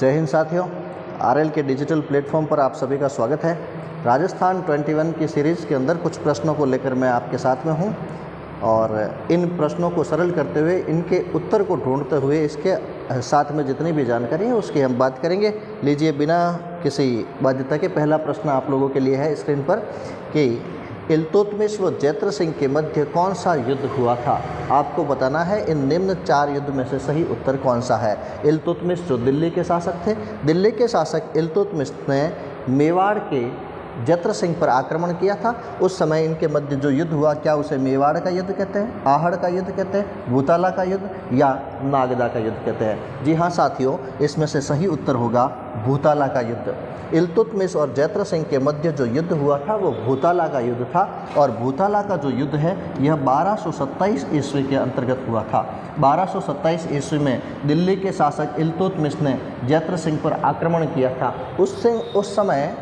जय हिंद साथियों, आरएल के डिजिटल प्लेटफॉर्म पर आप सभी का स्वागत है। राजस्थान 21 की सीरीज़ के अंदर कुछ प्रश्नों को लेकर मैं आपके साथ में हूं और इन प्रश्नों को सरल करते हुए इनके उत्तर को ढूंढते हुए इसके साथ में जितनी भी जानकारी है उसकी हम बात करेंगे। लीजिए, बिना किसी बाध्यता के पहला प्रश्न आप लोगों के लिए है स्क्रीन पर कि इल्तुतमिश व जैत्र सिंह के मध्य कौन सा युद्ध हुआ था। आपको बताना है इन निम्न 4 युद्ध में से सही उत्तर कौन सा है। इल्तुतमिश जो दिल्ली के शासक थे, दिल्ली के शासक इल्तुतमिश ने मेवाड़ के जैत्र सिंह पर आक्रमण किया था। उस समय इनके मध्य जो युद्ध हुआ, क्या उसे मेवाड़ का युद्ध कहते हैं, आहड़ का युद्ध कहते हैं, भूताला का युद्ध या नागदा का युद्ध कहते हैं। जी हाँ साथियों, इसमें से सही उत्तर होगा भूताला का युद्ध। इल्तुतमिश और जैत्र सिंह के मध्य जो युद्ध हुआ था वो भूताला का युद्ध था और भूताला का जो युद्ध है यह 1227 ईस्वी के अंतर्गत हुआ था। 1227 ईस्वी में दिल्ली के शासक इल्तुतमिश ने जैत्र सिंह पर आक्रमण किया था। उस समय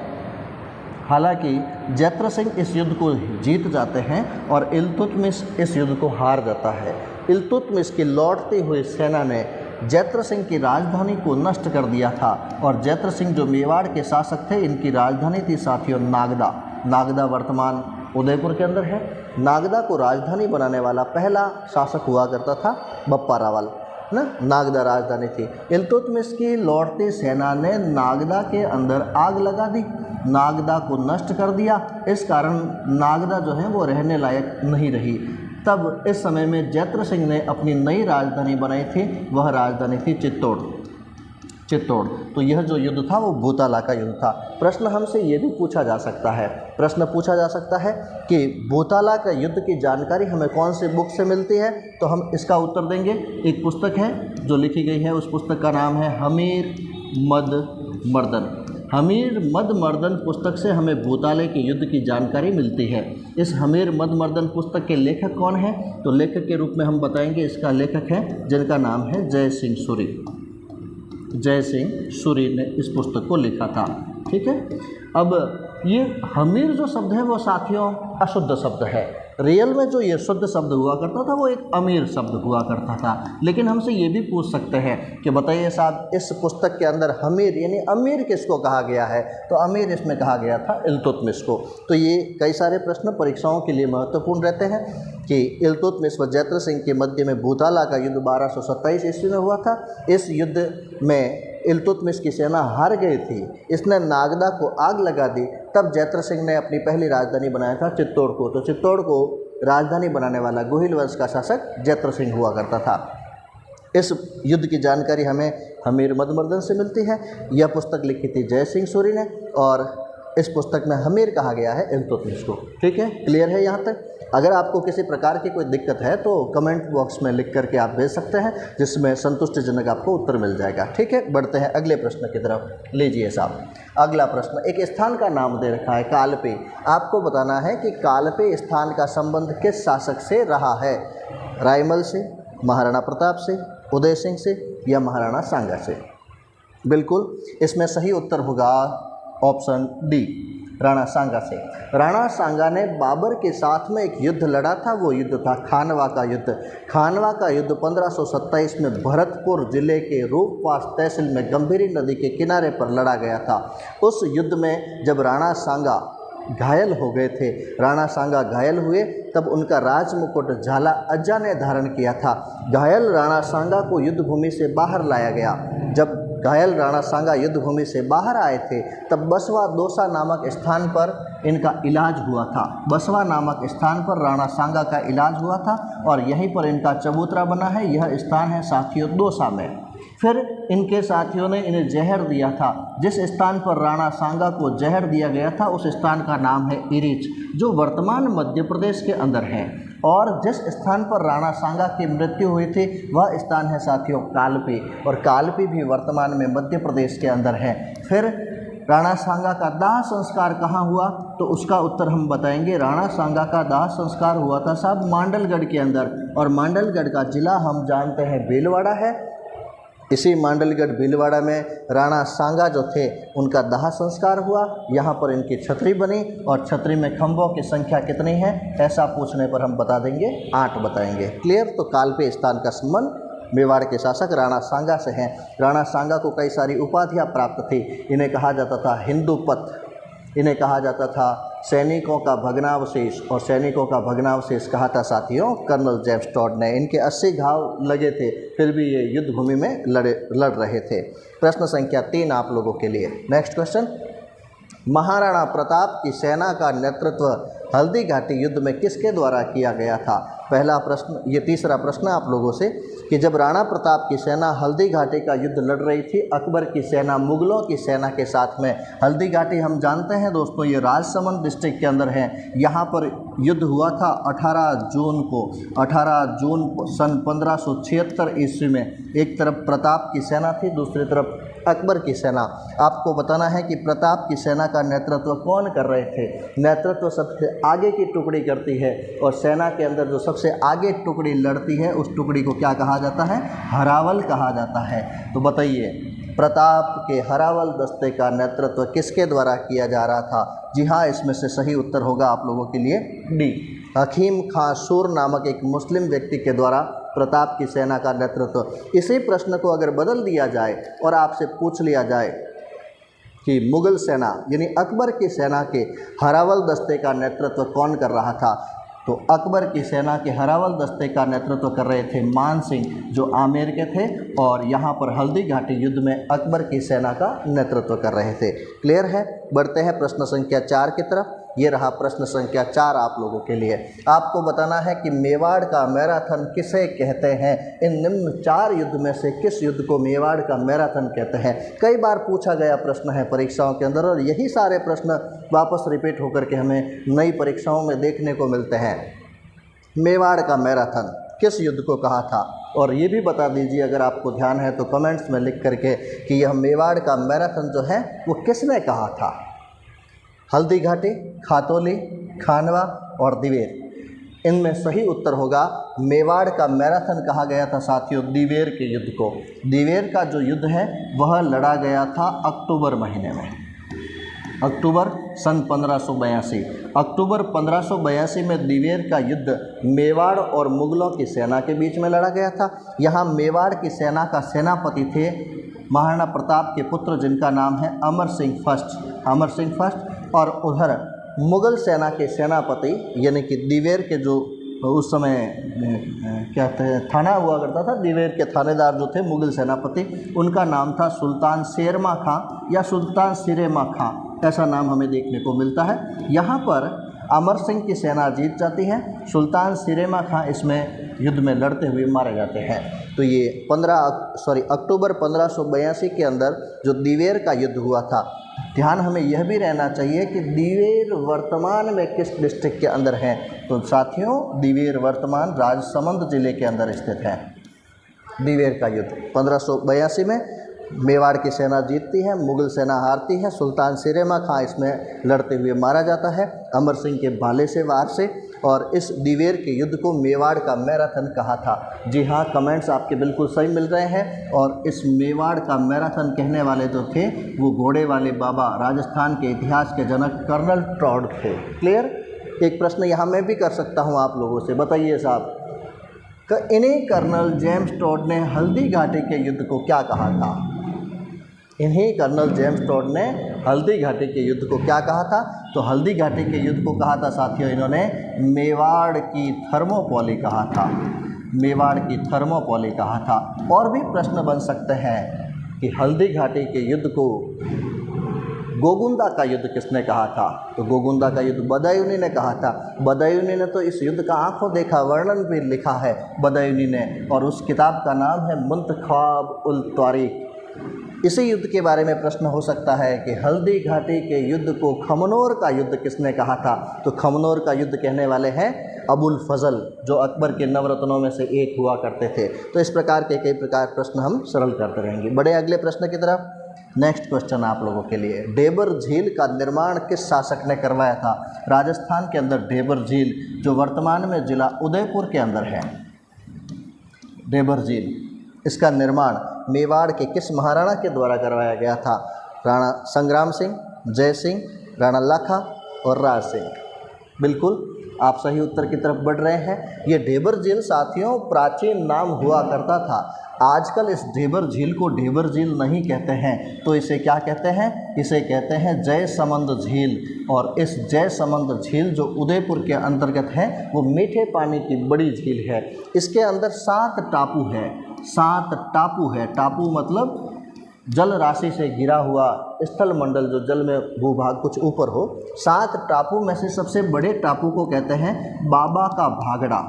हालांकि जैत्र सिंह इस युद्ध को जीत जाते हैं और इल्तुतमिश इस युद्ध को हार जाता है। इल्तुतमिश की लौटती हुई सेना ने जैत्र सिंह की राजधानी को नष्ट कर दिया था और जैत्र सिंह जो मेवाड़ के शासक थे, इनकी राजधानी थी साथियों नागदा। नागदा वर्तमान उदयपुर के अंदर है। नागदा को राजधानी बनाने वाला पहला शासक हुआ करता था बप्पा रावल ना। नागदा राजधानी थी। इल्तुतमिश की लौटती सेना ने नागदा के अंदर आग लगा दी, नागदा को नष्ट कर दिया। इस कारण नागदा जो है वो रहने लायक नहीं रही। तब इस समय में जैत्र सिंह ने अपनी नई राजधानी बनाई थी, वह राजधानी थी चित्तौड़। तो यह जो युद्ध था वो भूताला का युद्ध था। प्रश्न हमसे ये भी पूछा जा सकता है कि भूताला का युद्ध की जानकारी हमें कौन से बुक से मिलती है, तो हम इसका उत्तर देंगे। एक पुस्तक है जो लिखी गई है, उस पुस्तक का नाम है हमीर मद मर्दन। हमीर मद मर्दन पुस्तक से हमें भूताले के युद्ध की जानकारी मिलती है। इस हमीर मद मर्दन पुस्तक के लेखक कौन है, तो लेखक के रूप में हम बताएंगे इसका लेखक है जिनका नाम है जय सिंह सूरी। जय सिंह सूरी ने इस पुस्तक को लिखा था। ठीक है। अब ये हमीर जो शब्द है वो साथियों अशुद्ध शब्द है। रियल में जो ये शुद्ध शब्द हुआ करता था वो एक अमीर शब्द हुआ करता था। लेकिन हमसे ये भी पूछ सकते हैं कि बताइए साहब, इस पुस्तक के अंदर हमीर यानी अमीर किसको कहा गया है, तो अमीर इसमें कहा गया था इल्तुतमिश को। तो ये कई सारे प्रश्न परीक्षाओं के लिए महत्वपूर्ण रहते हैं कि इल्तुतमिश व जैत्र सिंह के मध्य में भूताला का युद्ध 1227 ईस्वी में हुआ था। इस युद्ध में इल्तुतमिश की सेना हार गई थी, इसने नागदा को आग लगा दी। तब जैत्र सिंह ने अपनी पहली राजधानी बनाया था चित्तौड़ को। तो चित्तौड़ को राजधानी बनाने वाला गोहिल वंश का शासक जैत्र सिंह हुआ करता था। इस युद्ध की जानकारी हमें हमीर मदमर्दन से मिलती है। यह पुस्तक लिखी थी जय सिंह सूरी ने और इस पुस्तक में हमीर कहा गया है इल्तुतमिश को। ठीक है, क्लियर है यहाँ तक। अगर आपको किसी प्रकार की कोई दिक्कत है तो कमेंट बॉक्स में लिख करके आप भेज सकते हैं, जिसमें संतुष्टिजनक आपको उत्तर मिल जाएगा। ठीक है, बढ़ते हैं अगले प्रश्न की तरफ। लीजिए साहब, अगला प्रश्न, एक स्थान का नाम दे रखा है कालपी। आपको बताना है कि कालपी स्थान का संबंध किस शासक से रहा है। रायमल से, महाराणा प्रताप से, उदय सिंह से या महाराणा सांगा से। बिल्कुल, इसमें सही उत्तर होगा ऑप्शन डी, राणा सांगा से। राणा सांगा ने बाबर के साथ में एक युद्ध लड़ा था, वो युद्ध था खानवा का युद्ध। खानवा का युद्ध 1527 में भरतपुर जिले के रूपवास तहसील में गंभीरी नदी के किनारे पर लड़ा गया था। उस युद्ध में जब राणा सांगा घायल हो गए थे, राणा सांगा घायल हुए, तब उनका राजमुकुट झाला अज्जा ने धारण किया था। घायल राणा सांगा को युद्ध भूमि से बाहर लाया गया। जब घायल राणा सांगा युद्ध भूमि से बाहर आए थे तब बसवा दोसा नामक स्थान पर इनका इलाज हुआ था। बसवा नामक स्थान पर राणा सांगा का इलाज हुआ था और यहीं पर इनका चबूतरा बना है। यह स्थान है साथियों दोसा में। फिर इनके साथियों ने इन्हें जहर दिया था। जिस स्थान पर राणा सांगा को जहर दिया गया था उस स्थान का नाम है इरीच, जो वर्तमान मध्य प्रदेश के अंदर है। और जिस स्थान पर राणा सांगा की मृत्यु हुई थी वह स्थान है साथियों कालपी, और कालपी भी वर्तमान में मध्य प्रदेश के अंदर है। फिर राणा सांगा का दाह संस्कार कहाँ हुआ, तो उसका उत्तर हम बताएंगे। राणा सांगा का दाह संस्कार हुआ था साहब मांडलगढ़ के अंदर, और मांडलगढ़ का जिला हम जानते हैं भीलवाड़ा है। इसी मांडलगढ़ भीलवाड़ा में राणा सांगा जो थे उनका दाह संस्कार हुआ। यहाँ पर इनकी छतरी बनी और छतरी में खंभों की संख्या कितनी है, ऐसा पूछने पर हम बता देंगे 8 बताएंगे। क्लियर। तो कालपी स्थान का संबंध मेवाड़ के शासक राणा सांगा से हैं। राणा सांगा को कई सारी उपाधियाँ प्राप्त थी। इन्हें कहा जाता था हिंदूपत, इन्हें कहा जाता था सैनिकों का भग्नावशेष, और सैनिकों का भग्नावशेष कहा था साथियों कर्नल जेम्स टॉड ने। इनके 80 घाव लगे थे, फिर भी ये युद्ध भूमि में लड़ रहे थे। प्रश्न संख्या 3 आप लोगों के लिए। नेक्स्ट क्वेश्चन, महाराणा प्रताप की सेना का नेतृत्व हल्दी घाटी युद्ध में किसके द्वारा किया गया था? पहला प्रश्न, ये तीसरा प्रश्न आप लोगों से कि जब राणा प्रताप की सेना हल्दी घाटी का युद्ध लड़ रही थी अकबर की सेना मुगलों की सेना के साथ में, हल्दी घाटी हम जानते हैं दोस्तों ये राजसमंद डिस्ट्रिक्ट के अंदर है। यहाँ पर युद्ध हुआ था 18 जून को, 18 जून सन 1576 ईस्वी में। एक तरफ प्रताप की सेना थी, दूसरी तरफ अकबर की सेना। आपको बताना है कि प्रताप की सेना का नेतृत्व कौन कर रहे थे? नेतृत्व सबसे आगे की टुकड़ी करती है, और सेना के अंदर जो सबसे आगे टुकड़ी लड़ती है उस टुकड़ी को क्या कहा जाता है? हरावल कहा जाता है। तो बताइए प्रताप के हरावल दस्ते का नेतृत्व किसके द्वारा किया जा रहा था? जी हाँ, इसमें से सही उत्तर होगा आप लोगों के लिए डी, हकीम खां सूर नामक एक मुस्लिम व्यक्ति के द्वारा प्रताप की सेना का नेतृत्व। इसी प्रश्न को अगर बदल दिया जाए और आपसे पूछ लिया जाए कि मुगल सेना यानी अकबर की सेना के हरावल दस्ते का नेतृत्व कौन कर रहा था, तो अकबर की सेना के हरावल दस्ते का नेतृत्व कर रहे थे मान सिंह, जो आमेर के थे, और यहाँ पर हल्दी घाटी युद्ध में अकबर की सेना का नेतृत्व कर रहे थे। क्लियर है? बढ़ते हैं प्रश्न संख्या 4 की तरफ। ये रहा प्रश्न संख्या 4 आप लोगों के लिए। आपको बताना है कि मेवाड़ का मैराथन किसे कहते हैं? इन निम्न 4 युद्ध में से किस युद्ध को मेवाड़ का मैराथन कहते हैं? कई बार पूछा गया प्रश्न है परीक्षाओं के अंदर, और यही सारे प्रश्न वापस रिपीट होकर के हमें नई परीक्षाओं में देखने को मिलते हैं। मेवाड़ का मैराथन किस युद्ध को कहा था? और ये भी बता दीजिए अगर आपको ध्यान है तो कमेंट्स में लिख करके कि यह मेवाड़ का मैराथन जो है वो किसने कहा था? हल्दी घाटी, खातौली, खानवा और दिवेर। इनमें सही उत्तर होगा मेवाड़ का मैराथन कहा गया था साथियों दिवेर के युद्ध को। दिवेर का जो युद्ध है वह लड़ा गया था अक्टूबर महीने में, अक्टूबर सन 1582। अक्टूबर 1582 में दिवेर का युद्ध मेवाड़ और मुगलों की सेना के बीच में लड़ा गया था। यहाँ मेवाड़ की सेना का सेनापति थे महाराणा प्रताप के पुत्र जिनका नाम है अमर सिंह फर्स्ट, और उधर मुगल सेना के सेनापति यानी कि दिवेर के जो उस समय क्या थाना हुआ करता था, दिवेर के थानेदार जो थे मुगल सेनापति, उनका नाम था सुल्तान शेरमा खां या सुल्तान सिरेमा खां, ऐसा नाम हमें देखने को मिलता है। यहाँ पर अमर सिंह की सेना जीत जाती है, सुल्तान सिरेमा खां इसमें युद्ध में लड़ते हुए मारे जाते हैं। तो ये अक्टूबर 1582 के अंदर जो दिवेर का युद्ध हुआ था। ध्यान हमें यह भी रहना चाहिए कि दिवेर वर्तमान में किस डिस्ट्रिक्ट के अंदर है? तो साथियों दिवेर वर्तमान राजसमंद जिले के अंदर स्थित है। दिवेर का युद्ध 1582 में मेवाड़ की सेना जीतती है, मुगल सेना हारती है, सुल्तान सिरेमा खां इसमें लड़ते हुए मारा जाता है अमर सिंह के भाले से वार से, और इस दिवेर के युद्ध को मेवाड़ का मैराथन कहा था। जी हाँ, कमेंट्स आपके बिल्कुल सही मिल रहे हैं। और इस मेवाड़ का मैराथन कहने वाले जो थे वो घोड़े वाले बाबा, राजस्थान के इतिहास के जनक कर्नल टॉड थे। क्लियर? एक प्रश्न यहाँ मैं भी कर सकता हूँ आप लोगों से, बताइए साहब, इन्हीं कर्नल जेम्स टॉड ने हल्दी घाटी के युद्ध को क्या कहा था? इन्हीं कर्नल जेम्स टॉड ने हल्दी घाटी के युद्ध को क्या कहा था? तो हल्दी घाटी के युद्ध को कहा था साथियों इन्होंने मेवाड़ की थर्मोपोली कहा था, मेवाड़ की थर्मोपोली कहा था। और भी प्रश्न बन सकते हैं कि हल्दी घाटी के युद्ध को गोगुंदा का युद्ध किसने कहा था? तो गोगुंदा का युद्ध बदायूनी ने कहा था। बदायूनी ने तो इस युद्ध का आंखों देखा वर्णन भी लिखा है बदायूनी ने, और उस किताब का नाम है मुंतखाब उल तारीख। इसी युद्ध के बारे में प्रश्न हो सकता है कि हल्दी घाटी के युद्ध को खमनोर का युद्ध किसने कहा था? तो खमनोर का युद्ध कहने वाले हैं अबुल फजल, जो अकबर के नवरत्नों में से एक हुआ करते थे। तो इस प्रकार के कई प्रकार प्रश्न हम सरल करते रहेंगे। बड़े अगले प्रश्न की तरफ। नेक्स्ट क्वेश्चन आप लोगों के लिए, ढेबर झील का निर्माण किस शासक ने करवाया था? राजस्थान के अंदर ढेबर झील जो वर्तमान में जिला उदयपुर के अंदर है, ढेबर झील, इसका निर्माण मेवाड़ के किस महाराणा के द्वारा करवाया गया था? राणा संग्राम सिंह, जय सिंह, राणा लाखा और राज सिंह। बिल्कुल, आप सही उत्तर की तरफ बढ़ रहे हैं। ये ढेबर झील साथियों प्राचीन नाम हुआ करता था। आजकल इस ढेबर झील को ढेबर झील नहीं कहते हैं, तो इसे क्या कहते हैं? इसे कहते हैं जयसमंद झील। और इस जयसमंद झील जो उदयपुर के अंतर्गत है वो मीठे पानी की बड़ी झील है। इसके अंदर 7 टापू है, 7 टापू है। टापू मतलब जल राशि से घिरा हुआ स्थल मंडल, जो जल में भूभाग कुछ ऊपर हो। 7 टापू में से सबसे बड़े टापू को कहते हैं बाबा का भागड़ा।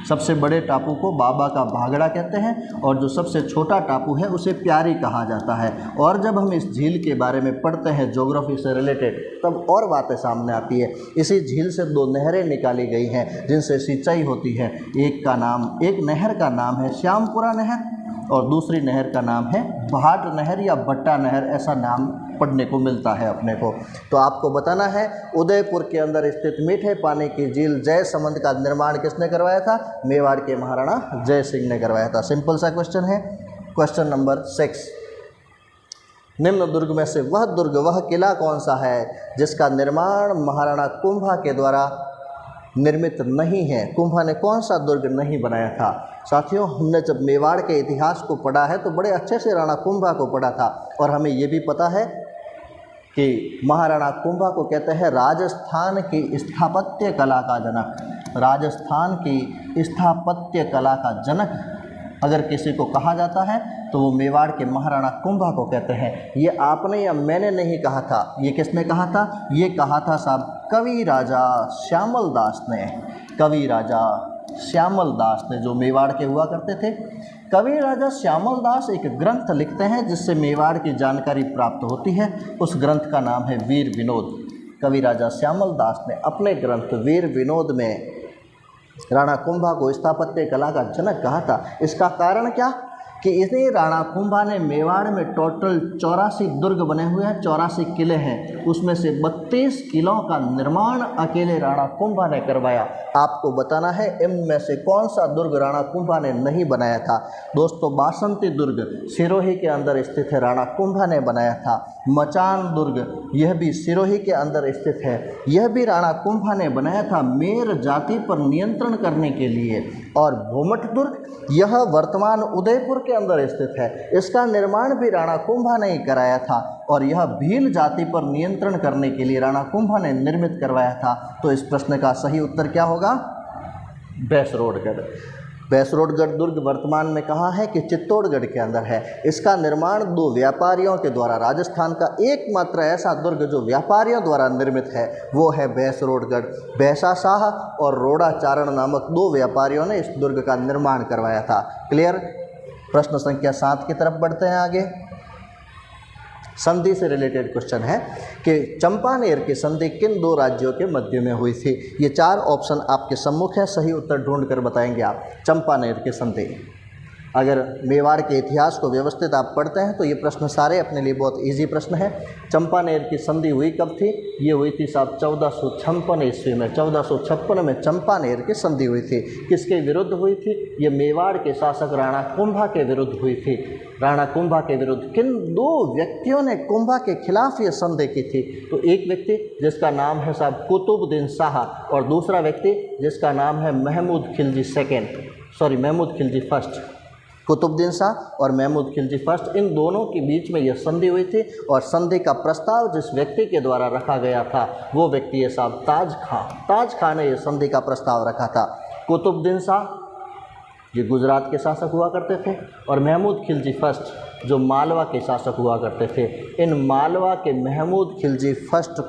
सबसे बड़े टापू को बाबा का भागड़ा कहते हैं, और जो सबसे छोटा टापू है उसे प्यारी कहा जाता है। और जब हम इस झील के बारे में पढ़ते हैं ज्योग्राफी से रिलेटेड, तब और बातें सामने आती है। इसी झील से 2 नहरें निकाली गई हैं जिनसे सिंचाई होती है। एक नहर का नाम है श्यामपुरा नहर और दूसरी नहर का नाम है भाट नहर या भट्टा नहर, ऐसा नाम पढ़ने को मिलता है अपने को। तो आपको बताना है उदयपुर के अंदर स्थित मीठे पानी की झील जयसमंद का निर्माण किसने करवाया था? मेवाड़ के महाराणा जय सिंह ने करवाया था। सिंपल सा क्वेश्चन है। क्वेश्चन नंबर 6, निम्न दुर्ग में से वह किला कौन सा है जिसका निर्माण महाराणा कुंभा के द्वारा निर्मित नहीं है? कुंभा ने कौन सा दुर्ग नहीं बनाया था? साथियों, हमने जब मेवाड़ के इतिहास को पढ़ा है तो बड़े अच्छे से राणा कुंभा को पढ़ा था, और हमें ये भी पता है कि महाराणा कुंभा को कहते हैं राजस्थान की स्थापत्य कला का जनक। राजस्थान की स्थापत्य कला का जनक अगर किसी को कहा जाता है तो वो मेवाड़ के महाराणा कुंभा को कहते हैं। ये आपने या मैंने नहीं कहा था, ये किसने कहा था? ये कहा था साहब कवि राजा श्यामल दास ने। कवि राजा श्यामल दास ने, जो मेवाड़ के हुआ करते थे। कवि राजा श्यामल दास एक ग्रंथ लिखते हैं जिससे मेवाड़ की जानकारी प्राप्त होती है। उस ग्रंथ का नाम है वीर विनोद। कवि राजा श्यामल दास ने अपने ग्रंथ वीर विनोद में राणा कुंभा को स्थापत्य कला का जनक कहा था। इसका कारण क्या कि इन्हीं राणा कुंभा ने मेवाड़ में टोटल 84 दुर्ग बने हुए हैं, 84 किले हैं, उसमें से 32 किलों का निर्माण अकेले राणा कुंभा ने करवाया। आपको बताना है इनमें से कौन सा दुर्ग राणा कुंभा ने नहीं बनाया था। दोस्तों, बासंती दुर्ग सिरोही के अंदर स्थित है, राणा कुंभा ने बनाया था। मचान दुर्ग यह भी सिरोही के अंदर स्थित है, यह भी राणा कुंभा ने बनाया था मेर जाति पर नियंत्रण करने के लिए। और भूमठ दुर्ग यह वर्तमान उदयपुर के अंदर स्थित है, इसका निर्माण भी राणा कुंभा ने ही कराया था, और यह भील जाति पर नियंत्रण करने के लिए राणा कुंभा ने निर्मित करवाया था। तो इस प्रश्न का सही उत्तर क्या होगा? बैसरोडगढ़। बैसरोडगढ़ दुर्ग वर्तमान में कहाँ है? कि चित्तौड़गढ़ के अंदर है। इसका निर्माण 2 व्यापारियों के द्वारा, राजस्थान का एकमात्र ऐसा दुर्ग जो व्यापारियों द्वारा निर्मित है वो है बैसरोडगढ़। बैसा शाह और रोड़ा चारण नामक 2 व्यापारियों ने इस दुर्ग का निर्माण करवाया था। क्लियर? प्रश्न संख्या 7 की तरफ बढ़ते हैं आगे। संधि से रिलेटेड क्वेश्चन है कि चंपानेर की संधि किन 2 राज्यों के मध्य में हुई थी? ये 4 ऑप्शन आपके सम्मुख है, सही उत्तर ढूंढ कर बताएंगे आप। चंपानेर की संधि, अगर मेवाड़ के इतिहास को व्यवस्थित आप पढ़ते हैं तो ये प्रश्न सारे अपने लिए बहुत इजी प्रश्न है। चंपानेर की संधि हुई कब थी? ये हुई थी साहब 1456 ईस्वी में। 1456 में चंपानेर की संधि हुई थी। किसके विरुद्ध हुई थी? ये मेवाड़ के शासक राणा कुंभा के विरुद्ध हुई थी। राणा कुंभा के विरुद्ध किन 2 व्यक्तियों ने कुंभा के खिलाफ ये संधि की थी? तो एक व्यक्ति जिसका नाम है साहब कुतुबुद्दीन शाह, और दूसरा व्यक्ति जिसका नाम है महमूद खिलजी फर्स्ट। कुतुबुद्दीन शाह और महमूद खिलजी फर्स्ट, इन दोनों के बीच में यह संधि हुई थी। और संधि का प्रस्ताव जिस व्यक्ति के द्वारा रखा गया था वो व्यक्ति है साहब ताज खां। ताज खां ने यह संधि का प्रस्ताव रखा था। कुतुबुद्दीन शाह ये गुजरात के शासक हुआ करते थे, और महमूद खिलजी फर्स्ट जो मालवा के शासक हुआ करते थे। इन मालवा के महमूद खिलजी फर्स्ट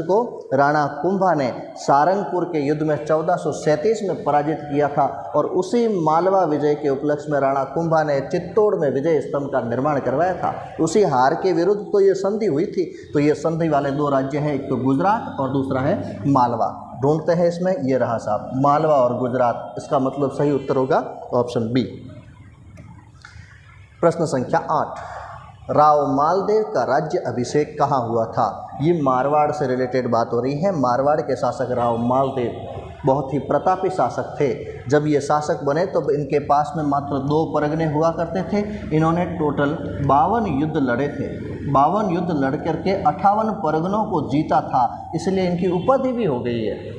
को राणा कुंभा ने सारंगपुर के युद्ध में 1437 में पराजित किया था, और उसी मालवा विजय के उपलक्ष्य में राणा कुंभा ने चित्तौड़ में विजय स्तंभ का निर्माण करवाया था। उसी हार के विरुद्ध तो ये संधि हुई थी। तो ये संधि वाले 2 राज्य हैं, एक तो गुजरात और दूसरा है मालवा। ढूंढते हैं इसमें, ये रहा साहब मालवा और गुजरात। इसका मतलब सही उत्तर होगा ऑप्शन बी। प्रश्न संख्या 8, राव मालदेव का राज्य अभिषेक कहाँ हुआ था? ये मारवाड़ से रिलेटेड बात हो रही है। मारवाड़ के शासक राव मालदेव, बहुत ही प्रतापी शासक थे। जब ये शासक बने तो इनके पास में मात्र 2 परगने हुआ करते थे। इन्होंने टोटल 52 युद्ध लड़े थे। 52 युद्ध लड़ करके 58 परगनों को जीता था, इसलिए इनकी उपाधि भी हो गई है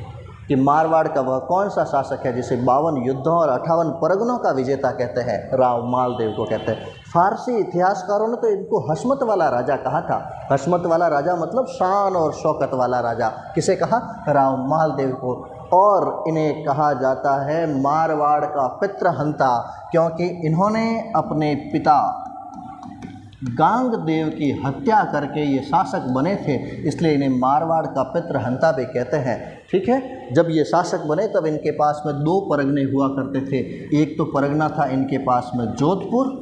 कि मारवाड़ का वह कौन सा शासक है जिसे 52 युद्धों और 58 परगनों का विजेता कहते हैं। राव मालदेव को कहते हैं। फारसी इतिहासकारों ने तो इनको हशमत वाला राजा कहा था। हशमत वाला राजा मतलब शान और शौकत वाला राजा। किसे कहा? राव मालदेव को। और इन्हें कहा जाता है मारवाड़ का पितृहंता, क्योंकि इन्होंने अपने पिता गांग देव की हत्या करके ये शासक बने थे, इसलिए इन्हें मारवाड़ का पितृहंता भी कहते हैं। ठीक है। जब ये शासक बने तब इनके पास में 2 परगने हुआ करते थे। एक तो परगना था इनके पास में जोधपुर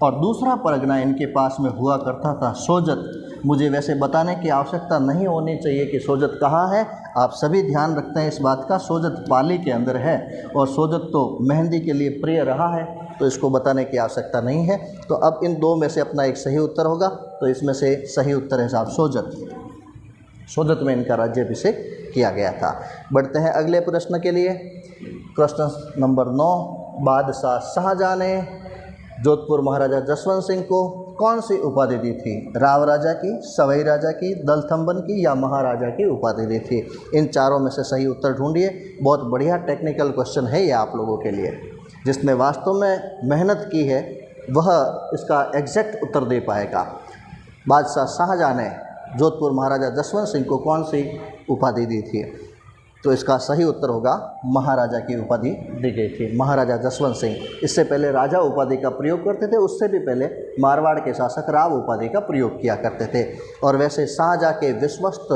और दूसरा परगना इनके पास में हुआ करता था सोजत। मुझे वैसे बताने की आवश्यकता नहीं होनी चाहिए कि सोजत कहाँ है, आप सभी ध्यान रखते हैं इस बात का। सोजत पाली के अंदर है और सोजत तो मेहंदी के लिए प्रिय रहा है, तो इसको बताने की आवश्यकता नहीं है। तो अब इन 2 में से अपना एक सही उत्तर होगा, तो इसमें से सही उत्तर है साहब सोजत। सोजत में इनका राज्याभिषेक किया गया था। बढ़ते हैं अगले प्रश्न के लिए। प्रश्न नंबर 9, बादशाह शाहजहां ने जोधपुर महाराजा जसवंत सिंह को कौन सी उपाधि दी थी? राव राजा की, सवई राजा की, दलथंबन की या महाराजा की उपाधि दी थी? इन चारों में से सही उत्तर ढूंढिए। बहुत बढ़िया टेक्निकल क्वेश्चन है ये आप लोगों के लिए। जिसने वास्तव में मेहनत की है वह इसका एग्जैक्ट उत्तर दे पाएगा। बादशाह शाहजहां ने जोधपुर महाराजा जसवंत सिंह को कौन सी उपाधि दी थी? तो इसका सही उत्तर होगा महाराजा की उपाधि दी गई थी। महाराजा जसवंत सिंह इससे पहले राजा उपाधि का प्रयोग करते थे, उससे भी पहले मारवाड़ के शासक राव उपाधि का प्रयोग किया करते थे। और वैसे शाहजहां के विश्वस्त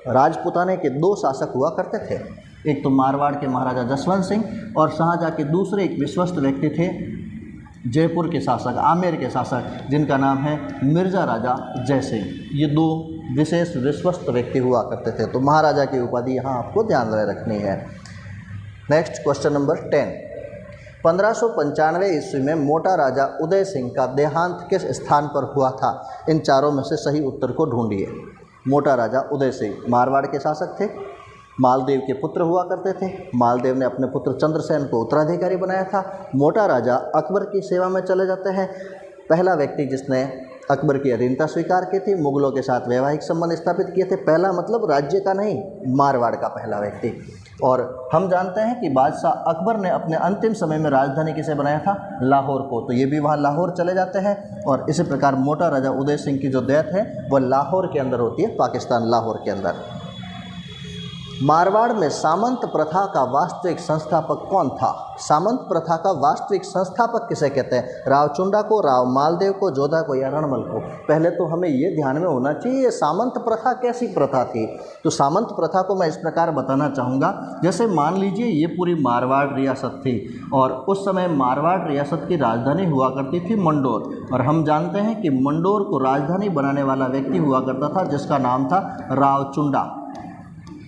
राजपुताने के 2 शासक हुआ करते थे। एक तो मारवाड़ के महाराजा जसवंत सिंह और शाहजहां के दूसरे एक विश्वस्त व्यक्ति थे जयपुर के शासक, आमेर के शासक, जिनका नाम है मिर्ज़ा राजा जयसिंह। ये 2 विशेष विश्वस्त व्यक्ति हुआ करते थे। तो महाराजा की उपाधि यहाँ आपको ध्यान में रखनी है। नेक्स्ट क्वेश्चन नंबर 10, 1595 ईस्वी में मोटा राजा उदय सिंह का देहांत किस स्थान पर हुआ था? इन चारों में से सही उत्तर को ढूंढिए। मोटा राजा उदय सिंह मारवाड़ के शासक थे, मालदेव के पुत्र हुआ करते थे। मालदेव ने अपने पुत्र चंद्रसेन को उत्तराधिकारी बनाया था। मोटा राजा अकबर की सेवा में चले जाते हैं। पहला व्यक्ति जिसने अकबर की अधीनता स्वीकार की थी, मुगलों के साथ वैवाहिक संबंध स्थापित किए थे। पहला मतलब राज्य का नहीं, मारवाड़ का पहला व्यक्ति। और हम जानते हैं कि बादशाह अकबर ने अपने अंतिम समय में राजधानी किसे बनाया था? लाहौर को। तो ये भी वहाँ लाहौर चले जाते हैं। और इसी प्रकार मोटा राजा उदय सिंह की जो डेथ है वह लाहौर के अंदर होती है, पाकिस्तान लाहौर के अंदर। मारवाड़ में सामंत प्रथा का वास्तविक संस्थापक कौन था? सामंत प्रथा का वास्तविक संस्थापक किसे कहते हैं? राव चुंडा को, राव मालदेव को, जोधा को या रणमल को? पहले तो हमें ये ध्यान में होना चाहिए ये सामंत प्रथा कैसी प्रथा थी। तो सामंत प्रथा को मैं इस प्रकार बताना चाहूँगा, जैसे मान लीजिए ये पूरी मारवाड़ रियासत थी और उस समय मारवाड़ रियासत की राजधानी हुआ करती थी मंडोर। और हम जानते हैं कि मंडोर को राजधानी बनाने वाला व्यक्ति हुआ करता था जिसका नाम था राव चुंडा।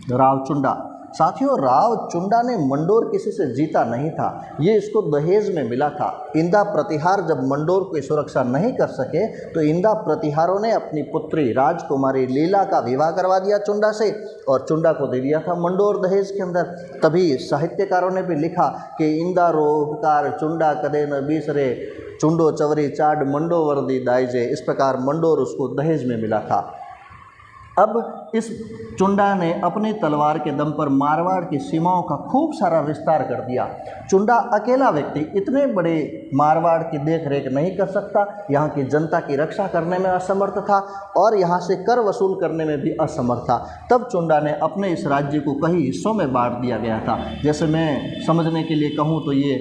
राव चुंडा। साथियों, राव चुंडा ने मंडोर किसी से जीता नहीं था, ये इसको दहेज में मिला था। इंदा प्रतिहार जब मंडोर की सुरक्षा नहीं कर सके तो इंदा प्रतिहारों ने अपनी पुत्री राजकुमारी लीला का विवाह करवा दिया चुंडा से और चुंडा को दे दिया था मंडोर दहेज के अंदर। तभी साहित्यकारों ने भी लिखा कि इंदा रो उपकार चुंडा कदे न बीसरे, चुंडो चवरी चाड मंडो वर्दी दाइजे। इस प्रकार मंडोर उसको दहेज में मिला था। अब इस चुंडा ने अपनी तलवार के दम पर मारवाड़ की सीमाओं का खूब सारा विस्तार कर दिया। चुंडा अकेला व्यक्ति इतने बड़े मारवाड़ की देख रेख नहीं कर सकता, यहाँ की जनता की रक्षा करने में असमर्थ था और यहाँ से कर वसूल करने में भी असमर्थ था। तब चुंडा ने अपने इस राज्य को कई हिस्सों में बांट दिया गया था। जैसे मैं समझने के लिए कहूँ तो ये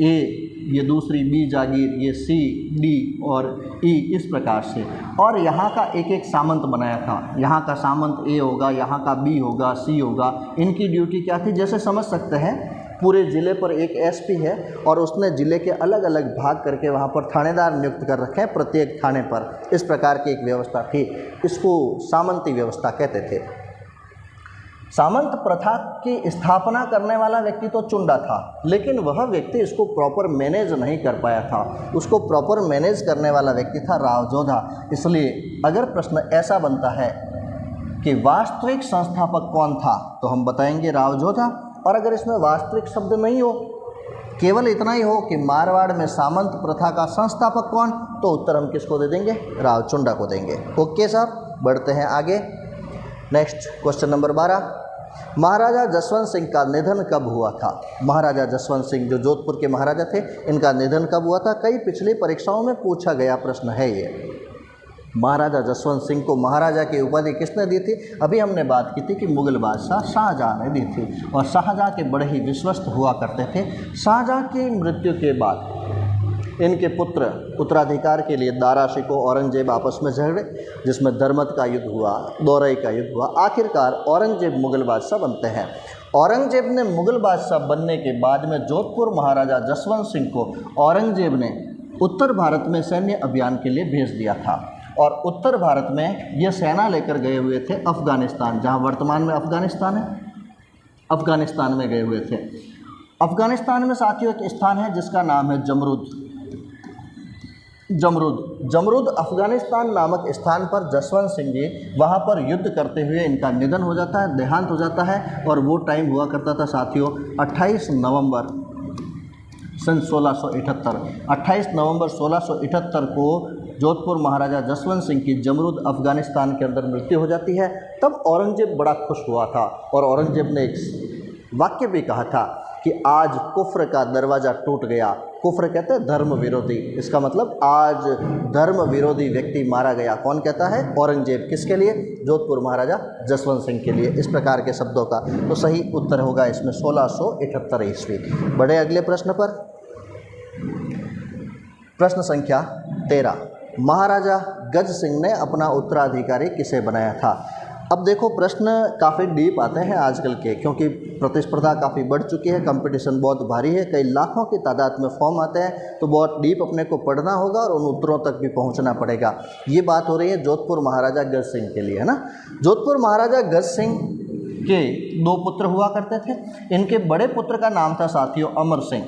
ए, ये दूसरी बी जागीर, ये सी, डी और ई, इस प्रकार से। और यहाँ का एक एक सामंत बनाया था। यहाँ का सामंत ए होगा, यहाँ का बी होगा, सी होगा। इनकी ड्यूटी क्या थी? जैसे समझ सकते हैं पूरे ज़िले पर एक एसपी है और उसने ज़िले के अलग अलग भाग करके वहाँ पर थानेदार नियुक्त कर रखे हैं प्रत्येक थाने पर। इस प्रकार की एक व्यवस्था थी, इसको सामंती व्यवस्था कहते थे। सामंत प्रथा की स्थापना करने वाला व्यक्ति तो चुंडा था, लेकिन वह व्यक्ति इसको प्रॉपर मैनेज नहीं कर पाया था। उसको प्रॉपर मैनेज करने वाला व्यक्ति था राव जोधा। इसलिए अगर प्रश्न ऐसा बनता है कि वास्तविक संस्थापक कौन था, तो हम बताएंगे रावजोधा। और अगर इसमें वास्तविक शब्द नहीं हो, केवल इतना ही हो कि मारवाड़ में सामंत प्रथा का संस्थापक कौन, तो उत्तर हम किसको दे देंगे, रावचुंडा को देंगे। ओके सर, बढ़ते हैं आगे। नेक्स्ट क्वेश्चन नंबर 12, महाराजा जसवंत सिंह का निधन कब हुआ था। महाराजा जसवंत सिंह जो जोधपुर के महाराजा थे, इनका निधन कब हुआ था। कई पिछली परीक्षाओं में पूछा गया प्रश्न है ये। महाराजा जसवंत सिंह को महाराजा की उपाधि किसने दी थी। अभी हमने बात की थी कि मुगल बादशाह शाहजहाँ ने दी थी, और शाहजहाँ के बड़े ही विश्वस्त हुआ करते थे। शाहजहाँ की मृत्यु के बाद इनके पुत्र उत्तराधिकार के लिए दारा शिकोह औरंगजेब आपस में झगड़े, जिसमें धर्मत का युद्ध हुआ, दौरई का युद्ध हुआ। आखिरकार औरंगजेब मुगल बादशाह बनते हैं। औरंगजेब ने मुगल बादशाह बनने के बाद में जोधपुर महाराजा जसवंत सिंह को औरंगजेब ने उत्तर भारत में सैन्य अभियान के लिए भेज दिया था, और उत्तर भारत में ये सेना लेकर गए हुए थे अफ़गानिस्तान, जहाँ वर्तमान में अफ़गानिस्तान है, अफ़गानिस्तान में गए हुए थे। अफ़गानिस्तान में साथियों एक स्थान है जिसका नाम है जमरूद। जमरूद अफ़गानिस्तान नामक स्थान पर जसवंत सिंह जी वहाँ पर युद्ध करते हुए इनका निधन हो जाता है, देहांत हो जाता है। और वो टाइम हुआ करता था साथियों 28 नवंबर सन 1678। 28 नवंबर 1678 को जोधपुर महाराजा जसवंत सिंह की जमरूद अफ़गानिस्तान के अंदर मृत्यु हो जाती है। तब औरंगजेब बड़ा खुश हुआ था, और औरंगजेब ने एक वाक्य भी कहा था कि आज कुफ्र का दरवाज़ा टूट गया। कुफ्र कहते हैं धर्म विरोधी, इसका मतलब आज धर्म विरोधी व्यक्ति मारा गया। कौन कहता है, औरंगजेब। किसके लिए, जोधपुर महाराजा जसवंत सिंह के लिए। इस प्रकार के शब्दों का तो सही उत्तर होगा इसमें 1678 ईस्वी। बढ़े अगले प्रश्न पर। प्रश्न संख्या 13, महाराजा गज सिंह ने अपना उत्तराधिकारी किसे बनाया था। अब देखो प्रश्न काफ़ी डीप आते हैं आजकल के, क्योंकि प्रतिस्पर्धा काफ़ी बढ़ चुकी है, कंपटीशन बहुत भारी है, कई लाखों की तादाद में फॉर्म आते हैं, तो बहुत डीप अपने को पढ़ना होगा और उन उत्तरों तक भी पहुंचना पड़ेगा। ये बात हो रही है जोधपुर महाराजा गज सिंह के लिए, है ना। जोधपुर महाराजा गज सिंह के 2 पुत्र हुआ करते थे। इनके बड़े पुत्र का नाम था साथियों अमर सिंह,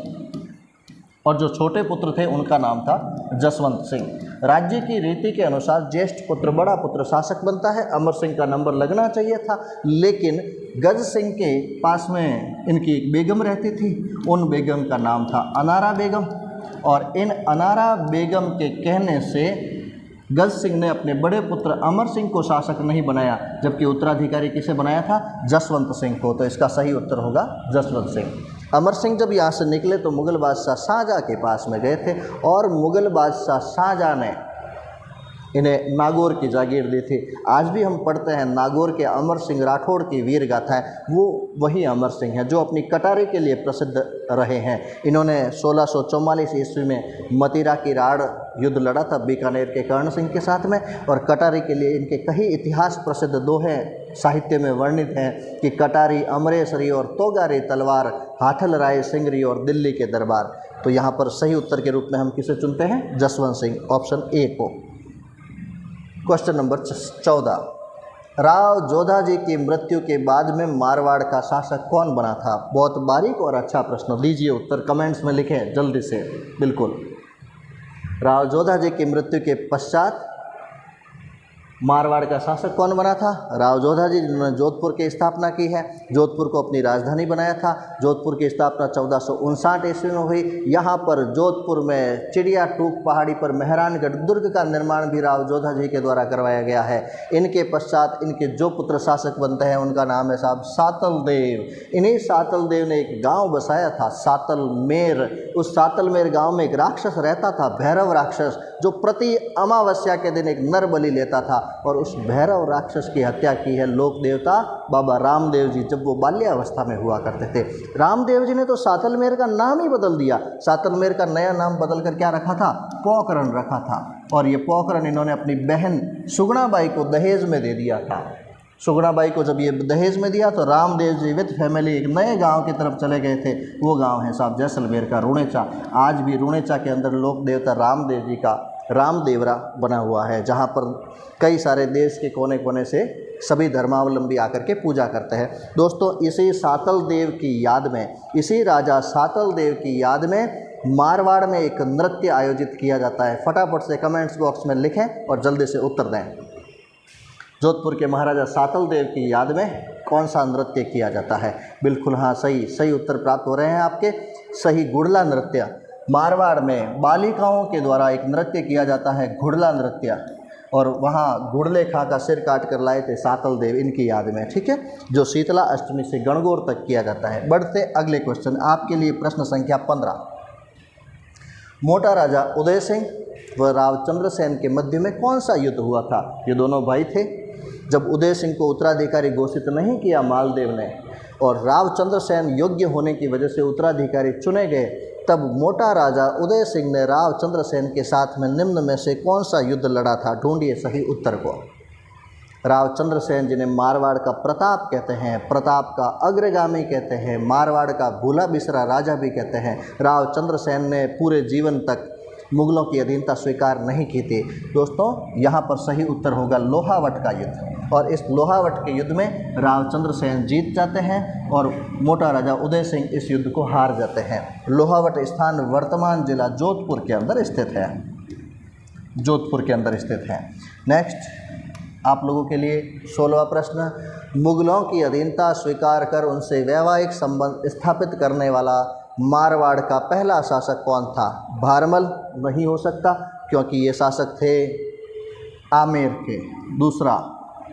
और जो छोटे पुत्र थे उनका नाम था जसवंत सिंह। राज्य की रीति के अनुसार ज्येष्ठ पुत्र बड़ा पुत्र शासक बनता है। अमर सिंह का नंबर लगना चाहिए था, लेकिन गज सिंह के पास में इनकी एक बेगम रहती थी। उन बेगम का नाम था अनारा बेगम, और इन अनारा बेगम के कहने से गज सिंह ने अपने बड़े पुत्र अमर सिंह को शासक नहीं बनाया, जबकि उत्तराधिकारी किसे बनाया था, जसवंत सिंह को। तो इसका सही उत्तर होगा जसवंत सिंह। अमर सिंह जब यहाँ से निकले तो मुगल बादशाह शाहजहाँ के पास में गए थे, और मुगल बादशाह शाहजहाँ ने इन्हें नागौर की जागीर दी थी। आज भी हम पढ़ते हैं नागौर के अमर सिंह राठौड़ की वीर गाथाएं, वो वही अमर सिंह हैं जो अपनी कटारी के लिए प्रसिद्ध रहे हैं। इन्होंने 1644 ईस्वी में मतिरा की राड़ युद्ध लड़ा था बीकानेर के कर्ण सिंह के साथ में, और कटारी के लिए इनके कई इतिहास प्रसिद्ध दोहे साहित्य में वर्णित हैं कि कटारी अमरेसरी और तोगारी तलवार, हाथल राय सिंगरी और दिल्ली के दरबार। तो यहाँ पर सही उत्तर के रूप में हम किसे चुनते हैं, जसवंत सिंह, ऑप्शन ए को। क्वेश्चन नंबर 14, राव जोधा जी की मृत्यु के बाद में मारवाड़ का शासक कौन बना था। बहुत बारीक और अच्छा प्रश्न, दीजिए उत्तर कमेंट्स में लिखें जल्दी से। बिल्कुल, राव जोधा जी की मृत्यु के पश्चात मारवाड़ का शासक कौन बना था, राव जोधा जी, जिन्होंने जोधपुर की स्थापना की है, जोधपुर को अपनी राजधानी बनाया था। जोधपुर की स्थापना 1459 ईस्वी में हुई। यहाँ पर जोधपुर में चिड़िया टूक पहाड़ी पर मेहरानगढ़ दुर्ग का निर्माण भी राव जोधा जी के द्वारा करवाया गया है। इनके पश्चात इनके जो पुत्र शासक बनते हैं उनका नाम है साहब सातल देव। इन्हीं सातल देव ने एक गाँव बसाया था सातलमेर। उस सातलमेर गाँव में एक राक्षस रहता था, भैरव राक्षस, जो प्रति अमावस्या के दिन एक नर बलि लेता था, और उस भैरव राक्षस की हत्या की है लोक देवता बाबा रामदेव जी, जब वो बाल्यावस्था में हुआ करते थे। रामदेव जी ने तो सातलमेर का नाम ही बदल दिया। सातलमेर का नया नाम बदल कर क्या रखा था, पोखरण रखा था। और ये पोखरण इन्होंने अपनी बहन सुगुणाबाई को दहेज में दे दिया था। सुगुणाबाई को जब ये दहेज में दिया तो रामदेव जी विद फैमिली एक नए गांव की तरफ चले गए थे। वो गांव है साहब जैसलमेर का रुणेचा। आज भी रुणेचा के अंदर लोक देवता रामदेव जी का रामदेवरा बना हुआ है, जहां पर कई सारे देश के कोने कोने से सभी धर्मावलंबी आकर के पूजा करते हैं। दोस्तों, इसी सातल देव की याद में, इसी राजा सातल देव की याद में मारवाड़ में एक नृत्य आयोजित किया जाता है। फटाफट से कमेंट्स बॉक्स में लिखें और जल्दी से उत्तर दें। जोधपुर के महाराजा सातल देव की याद में कौन सा नृत्य किया जाता है? बिल्कुल हाँ, सही उत्तर प्राप्त हो रहे हैं आपके। सही, गुड़ला नृत्य। मारवाड़ में बालिकाओं के द्वारा एक नृत्य किया जाता है, घुड़ला नृत्य, और वहाँ घुड़ले खां का सिर काट कर लाए थे सातल देव इनकी याद में, ठीक है, जो शीतला अष्टमी से गणगौर तक किया जाता है। बढ़ते अगले क्वेश्चन, आपके लिए प्रश्न संख्या 15। मोटा राजा उदय सिंह व रावचंद्र सेन के मध्य में कौन सा युद्ध हुआ था? ये दोनों भाई थे। जब उदय सिंह को उत्तराधिकारी घोषित नहीं किया मालदेव ने और रावचंद्र सेन योग्य होने की वजह से उत्तराधिकारी चुने गए, तब मोटा राजा उदय सिंह ने रावचंद्र सेन के साथ में निम्न में से कौन सा युद्ध लड़ा था? ढूंढिए सही उत्तर को। रावचंद्र सेन, जिन्हें मारवाड़ का प्रताप कहते हैं, प्रताप का अग्रगामी कहते हैं, मारवाड़ का भूला बिसरा राजा भी कहते हैं, रावचंद्र सेन ने पूरे जीवन तक मुगलों की अधीनता स्वीकार नहीं की थी। दोस्तों, यहाँ पर सही उत्तर होगा लोहावट का युद्ध, और इस लोहावट के युद्ध में रावचंद्र सेन जीत जाते हैं और मोटा राजा उदय सिंह इस युद्ध को हार जाते हैं। लोहावट स्थान वर्तमान जिला जोधपुर के अंदर स्थित है, जोधपुर के अंदर स्थित है। नेक्स्ट आप लोगों के लिए 16वां प्रश्न, मुगलों की अधीनता स्वीकार कर उनसे वैवाहिक संबंध स्थापित करने वाला मारवाड़ का पहला शासक कौन था? भारमल नहीं हो सकता, क्योंकि ये शासक थे आमेर के। दूसरा,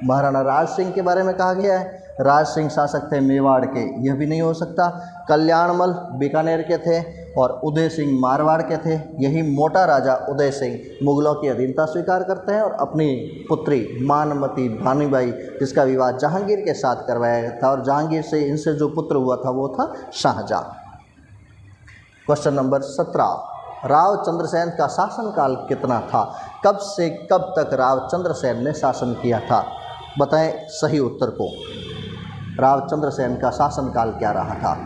महाराणा राज सिंह के बारे में कहा गया है, राज सिंह शासक थे मेवाड़ के, यह भी नहीं हो सकता। कल्याणमल बीकानेर के थे और उदय सिंह मारवाड़ के थे। यही मोटा राजा उदय सिंह मुगलों की अधीनता स्वीकार करते हैं और अपनी पुत्री मानमती भानुबाई, जिसका विवाह जहांगीर के साथ करवाया गया था, और जहांगीर से इनसे जो पुत्र हुआ था वो था शाहजहां। क्वेश्चन नंबर 17, रावचंद्र सेन का शासनकाल कितना था? कब से कब तक रावचंद्र सेन ने शासन किया था? बताएं सही उत्तर को। रावचंद्र सेन का शासनकाल क्या रहा था?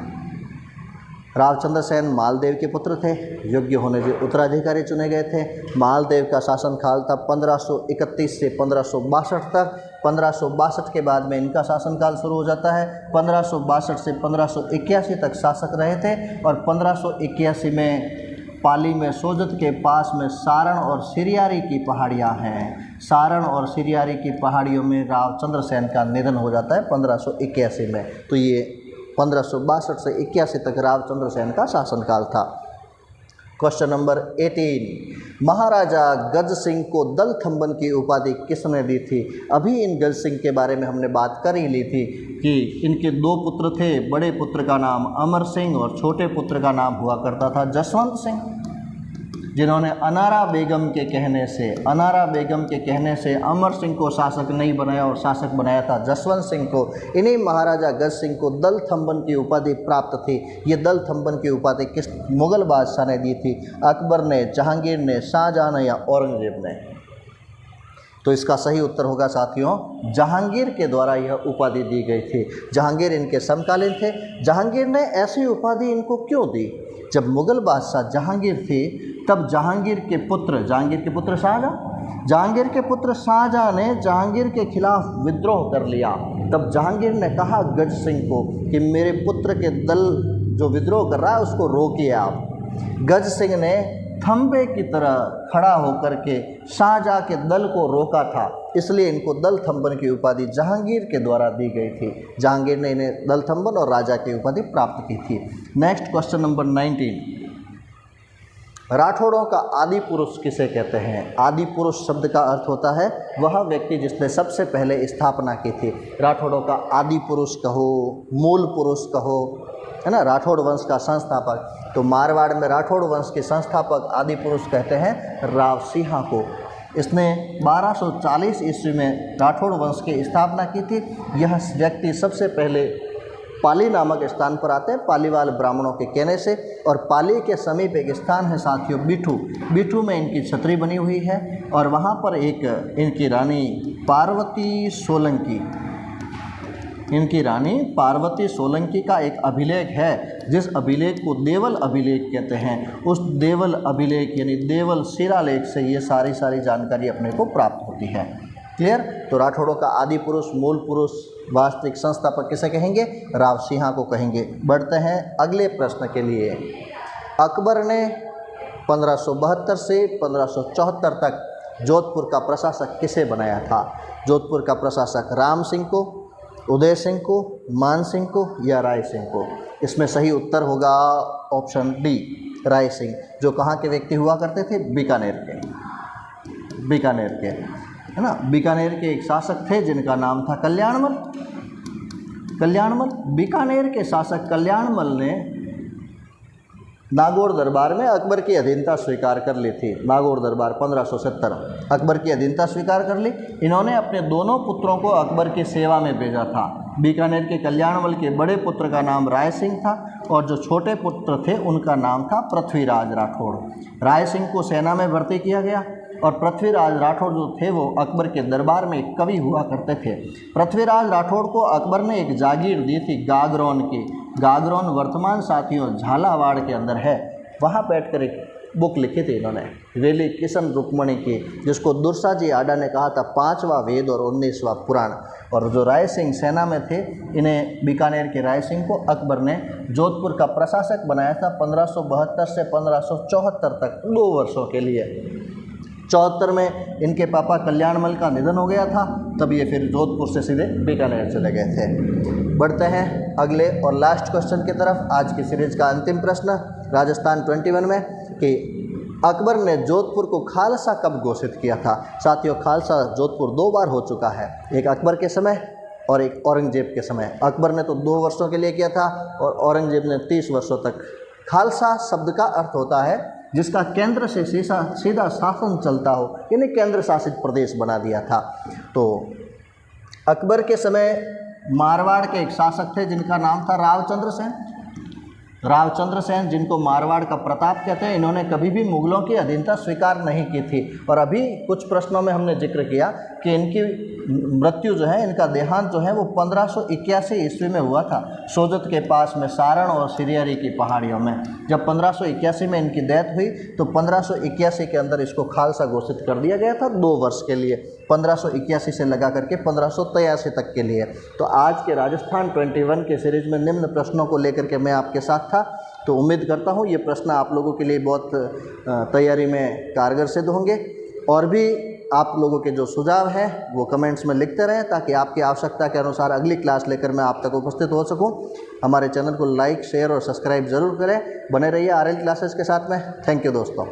रावचंद्र सेन मालदेव के पुत्र थे, योग्य होने से उत्तराधिकारी चुने गए थे। मालदेव का शासनकाल था 1531 से 1562 तक। 1562 के बाद में इनका शासनकाल शुरू हो जाता है। 1562 से 1581 तक शासक रहे थे, और 1581 में पाली में सोजत के पास में सारण और सिरियारी की पहाड़ियाँ हैं। सारण और सिरियारी की पहाड़ियों में रावचंद्र सेन का निधन हो जाता है 1581 में। तो ये 1562 से 81 तक रावचंद्र सेन का शासनकाल था। क्वेश्चन नंबर 18, महाराजा गज सिंह को दलथंबन की उपाधि किसने दी थी? अभी इन गज सिंह के बारे में हमने बात कर ही ली थी कि इनके दो पुत्र थे। बड़े पुत्र का नाम अमर सिंह और छोटे पुत्र का नाम हुआ करता था जसवंत सिंह, जिन्होंने अनारा बेगम के कहने से अमर सिंह को शासक नहीं बनाया और शासक बनाया था जसवंत सिंह को। इन्हीं महाराजा गज सिंह को दलथंबन की उपाधि प्राप्त थी। ये दलथंबन की उपाधि किस मुगल बादशाह ने दी थी? अकबर ने, जहांगीर ने, शाहजहां ने या औरंगजेब ने? तो इसका सही उत्तर होगा साथियों, जहांगीर के द्वारा यह उपाधि दी गई थी। जहांगीर इनके समकालीन थे। जहांगीर ने ऐसी उपाधि इनको क्यों दी? जब मुगल बादशाह जहांगीर थे, तब जहांगीर के पुत्र शाहजहां ने जहांगीर के खिलाफ विद्रोह कर लिया। तब जहांगीर ने कहा गज सिंह को कि मेरे पुत्र के दल जो विद्रोह कर रहा है उसको रोकिए आप। गज सिंह ने थंबे की तरह खड़ा होकर के शाहजहां के दल को रोका था, इसलिए इनको दलथंबन की उपाधि जहांगीर के द्वारा दी गई थी। जहांगीर ने इन्हें दलथंबन और राजा की उपाधि प्राप्त की थी। नेक्स्ट क्वेश्चन नंबर 19, राठौड़ों का आदि पुरुष किसे कहते हैं? आदि पुरुष शब्द का अर्थ होता है वह व्यक्ति जिसने सबसे पहले स्थापना की थी। राठौड़ों का आदि पुरुष कहो, मूल पुरुष कहो, है ना, राठौड़ वंश का संस्थापक। तो मारवाड़ में राठौड़ वंश के संस्थापक आदि पुरुष कहते हैं राव सिंहा को। इसने 1240 ईस्वी में राठौड़ वंश की स्थापना की थी। यह व्यक्ति सबसे पहले पाली नामक स्थान पर आते हैं, पालीवाल ब्राह्मणों के कहने से। और पाली के समीप एक स्थान है साथियों बिठू में इनकी छतरी बनी हुई है, और वहाँ पर एक इनकी रानी पार्वती सोलंकी का एक अभिलेख है, जिस अभिलेख को देवल अभिलेख कहते हैं। उस देवल अभिलेख यानी देवल शिलालेख से ये सारी जानकारी अपने को प्राप्त होती है। क्लियर? तो राठौड़ों का आदि पुरुष, मूल पुरुष, वास्तविक संस्थापक किसे कहेंगे? राव सिंहा को कहेंगे। बढ़ते हैं अगले प्रश्न के लिए। अकबर ने 1572 से 1574 तक जोधपुर का प्रशासक किसे बनाया था? जोधपुर का प्रशासक राम सिंह को, उदय सिंह को, मान सिंह को या राय सिंह को? इसमें सही उत्तर होगा ऑप्शन डी, राय सिंह, जो कहाँ के व्यक्ति हुआ करते थे? बीकानेर के, बीकानेर के, है ना। बीकानेर के एक शासक थे जिनका नाम था कल्याणमल। कल्याणमल, बीकानेर के शासक कल्याणमल ने नागौर दरबार में अकबर की अधीनता स्वीकार कर ली थी। नागौर दरबार 1570, अकबर की अधीनता स्वीकार कर ली। इन्होंने अपने दोनों पुत्रों को अकबर की सेवा में भेजा था। बीकानेर के कल्याणमल के बड़े पुत्र का नाम राय सिंह था और जो छोटे पुत्र थे उनका नाम था पृथ्वीराज राठौड़। राय सिंह को सेना में भर्ती किया गया और पृथ्वीराज राठौड़ जो थे वो अकबर के दरबार में एक कवि हुआ करते थे। पृथ्वीराज राठौड़ को अकबर ने एक जागीर दी थी गागरौन की। गागरौन वर्तमान साथियों झालावाड़ के अंदर है। वहाँ बैठकर एक बुक लिखी थी इन्होंने, वेली किशन रुक्मणी की, जिसको दुर्सा जी आडा ने कहा था 5वां वेद और 19वां पुराण। और जो राय सिंह सेना में थे, इन्हें बीकानेर के राय सिंह को अकबर ने जोधपुर का प्रशासक बनाया था 1572 से 1574 तक, 2 वर्षों के लिए। 74 में इनके पापा कल्याणमल का निधन हो गया था, तब ये फिर जोधपुर से सीधे बीकानेर चले गए थे। बढ़ते हैं अगले और लास्ट क्वेश्चन की तरफ। आज की सीरीज का अंतिम प्रश्न राजस्थान 21 में कि अकबर ने जोधपुर को खालसा कब घोषित किया था? साथियों, खालसा जोधपुर 2 बार हो चुका है, एक अकबर के समय और एक औरंगजेब के समय। अकबर ने तो 2 वर्षों के लिए किया था और औरंगजेब ने 30 वर्षों तक। खालसा शब्द का अर्थ होता है जिसका केंद्र से सीधा शासन चलता हो, यानी केंद्र शासित प्रदेश बना दिया था। तो अकबर के समय मारवाड़ के एक शासक थे जिनका नाम था रावचंद्र सेन। रावचंद्र सेन, जिनको मारवाड़ का प्रताप कहते हैं, इन्होंने कभी भी मुगलों की अधीनता स्वीकार नहीं की थी। और अभी कुछ प्रश्नों में हमने जिक्र किया कि इनकी मृत्यु जो है, इनका देहांत जो है वो 1581 ईस्वी में हुआ था, सोजत के पास में सारण और सिरियरी की पहाड़ियों में। जब 1581 में इनकी डेथ हुई तो 1581 के अंदर इसको खालसा घोषित कर दिया गया था 2 वर्ष के लिए, 1581 से लगा करके 1583 तक के लिए। तो आज के राजस्थान 21 के सीरीज में निम्न प्रश्नों को लेकर के मैं आपके साथ था। तो उम्मीद करता हूँ ये प्रश्न आप लोगों के लिए बहुत तैयारी में कारगर सिद्ध होंगे। और भी आप लोगों के जो सुझाव हैं वो कमेंट्स में लिखते रहें, ताकि आपकी आवश्यकता के अनुसार अगली क्लास लेकर मैं आप तक उपस्थित हो सकूं। हमारे चैनल को लाइक, शेयर और सब्सक्राइब ज़रूर करें। बने रहिए RL क्लासेस के साथ में। थैंक यू दोस्तों।